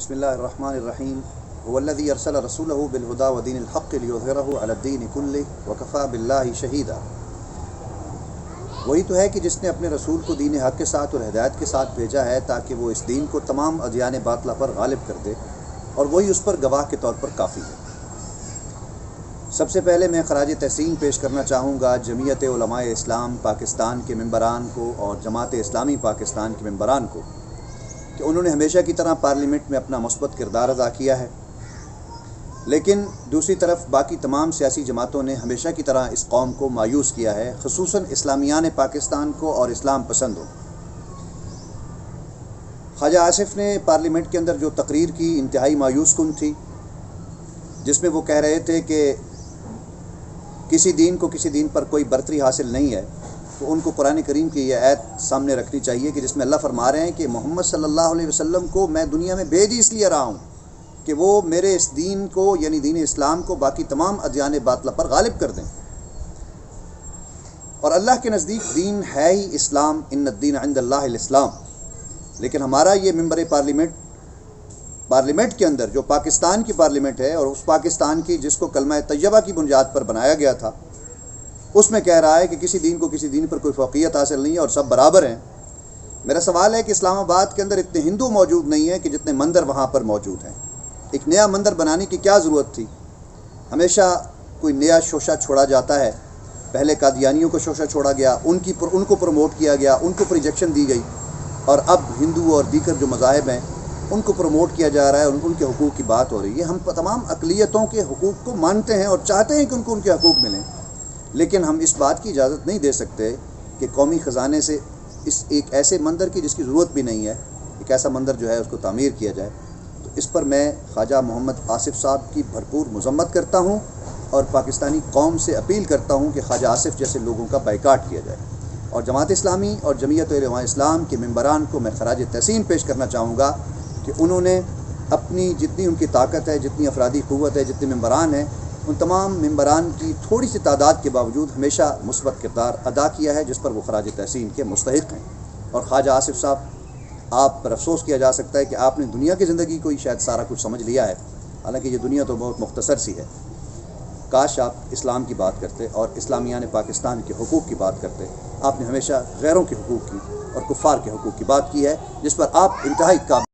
بسم اللہ الرحمن الرحیم والذی ارسل رسولہ بالہدی ودین الحق لیظہرہ علی الدین کلہ وکفی باللہ شہیدا۔ وہی تو ہے کہ جس نے اپنے رسول کو دین حق کے ساتھ اور ہدایت کے ساتھ بھیجا ہے تاکہ وہ اس دین کو تمام ادیان باطلہ پر غالب کر دے، اور وہی اس پر گواہ کے طور پر کافی ہے۔ سب سے پہلے میں خراج تحسین پیش کرنا چاہوں گا جمعیت علماء اسلام پاکستان کے ممبران کو اور جماعت اسلامی پاکستان کے ممبران کو کہ انہوں نے ہمیشہ کی طرح پارلیمنٹ میں اپنا مثبت کردار ادا کیا ہے، لیکن دوسری طرف باقی تمام سیاسی جماعتوں نے ہمیشہ کی طرح اس قوم کو مایوس کیا ہے، خصوصاً اسلامیان پاکستان کو اور اسلام پسندوں۔ خواجہ آصف نے پارلیمنٹ کے اندر جو تقریر کی انتہائی مایوس کن تھی، جس میں وہ کہہ رہے تھے کہ کسی دین کو کسی دین پر کوئی برتری حاصل نہیں ہے، تو ان کو قرآن کریم کی یہ آیت سامنے رکھنی چاہیے کہ جس میں اللہ فرما رہے ہیں کہ محمد صلی اللہ علیہ وسلم کو میں دنیا میں بھیج اس لیے رہا ہوں کہ وہ میرے اس دین کو یعنی دین اسلام کو باقی تمام ادیان باطلہ پر غالب کر دیں، اور اللہ کے نزدیک دین ہے ہی اسلام، ان الدین عند اللہ الاسلام۔ لیکن ہمارا یہ ممبر پارلیمنٹ کے اندر جو پاکستان کی پارلیمنٹ ہے، اور اس پاکستان کی جس کو کلمہ طیبہ کی بنیاد پر بنایا گیا تھا، اس میں کہہ رہا ہے کہ کسی دین کو کسی دین پر کوئی فوقیت حاصل نہیں ہے اور سب برابر ہیں۔ میرا سوال ہے کہ اسلام آباد کے اندر اتنے ہندو موجود نہیں ہیں کہ جتنے مندر وہاں پر موجود ہیں۔ ایک نیا مندر بنانے کی کیا ضرورت تھی؟ ہمیشہ کوئی نیا شوشہ چھوڑا جاتا ہے، پہلے قادیانیوں کو شوشہ چھوڑا گیا، ان کو پروموٹ کیا گیا، ان کو پروجیکشن دی گئی، اور اب ہندو اور دیگر جو مذاہب ہیں ان کو پروموٹ کیا جا رہا ہے، ان کے حقوق کی بات ہو رہی ہے۔ ہم تمام اقلیتوں کے حقوق کو مانتے ہیں اور چاہتے ہیں کہ ان کو ان کے حقوق ملیں، لیکن ہم اس بات کی اجازت نہیں دے سکتے کہ قومی خزانے سے اس ایک ایسے مندر کی جس کی ضرورت بھی نہیں ہے، ایک ایسا مندر جو ہے اس کو تعمیر کیا جائے۔ تو اس پر میں خواجہ محمد آصف صاحب کی بھرپور مذمت کرتا ہوں اور پاکستانی قوم سے اپیل کرتا ہوں کہ خواجہ آصف جیسے لوگوں کا بائیکاٹ کیا جائے، اور جماعت اسلامی اور جمعیت علماء اسلام کے ممبران کو میں خراج تحسین پیش کرنا چاہوں گا کہ انہوں نے اپنی جتنی ان کی طاقت ہے، جتنی افرادی قوت ہے، جتنے ممبران ہیں، ان تمام ممبران کی تھوڑی سی تعداد کے باوجود ہمیشہ مثبت کردار ادا کیا ہے، جس پر وہ خراج تحسین کے مستحق ہیں۔ اور خواجہ آصف صاحب، آپ پر افسوس کیا جا سکتا ہے کہ آپ نے دنیا کی زندگی کو ہی شاید سارا کچھ سمجھ لیا ہے، حالانکہ یہ دنیا تو بہت مختصر سی ہے۔ کاش آپ اسلام کی بات کرتے اور اسلامیان پاکستان کے حقوق کی بات کرتے۔ آپ نے ہمیشہ غیروں کے حقوق کی اور کفار کے حقوق کی بات کی ہے، جس پر آپ انتہائی قابل